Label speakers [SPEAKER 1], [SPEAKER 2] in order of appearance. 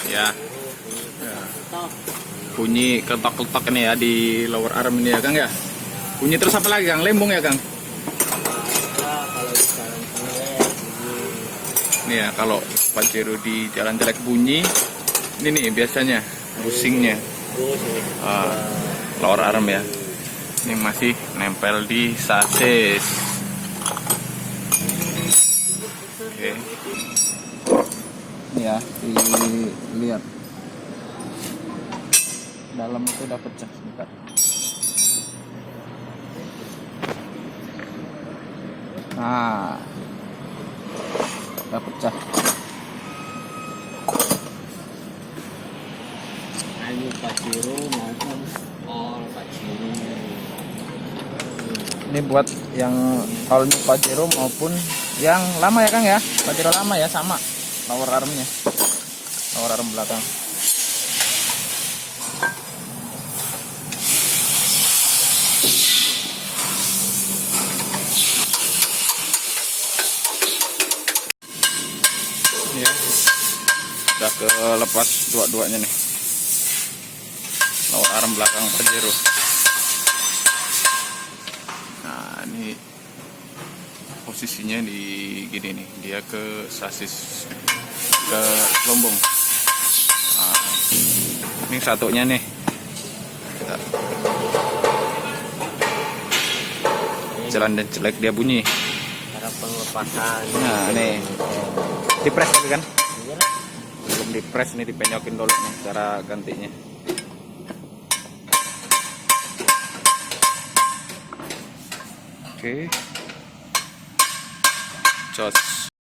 [SPEAKER 1] Ya. Bunyi ketok-ketok ini ya di lower arm ini ya Kang ya. Bunyi terus apa lagi Kang? Lembung ya Kang?
[SPEAKER 2] Kalau di jalan jelek bunyi.
[SPEAKER 1] Nih ya, kalau Pajero di jalan jelek bunyi. Ini nih biasanya busingnya. Lower arm ya. Ini masih nempel di sasis. Oke. Ini ya, dilihat. Dalam itu udah pecah sebentar. Nah, udah pecah.
[SPEAKER 2] Ini Pajero maupun all Pajero.
[SPEAKER 1] Ini buat yang all new Pajero maupun yang lama ya Kang ya. Pajero lama ya sama lower armnya. Lower arm belakang. Ya, udah kelepas dua-duanya nih. Lower arm belakang Pajero. Nah, ini posisinya di gini nih, dia ke sasis, ke lombong. Nah, ini satunya nih. Jalan dan jelek dia bunyi.
[SPEAKER 2] Cara pengelepasan.
[SPEAKER 1] Nah, nih. Dipres tadi kan?
[SPEAKER 2] Iya.
[SPEAKER 1] Belum dipres nih, dipenyokin dulu nih cara gantinya. Oke. Jos.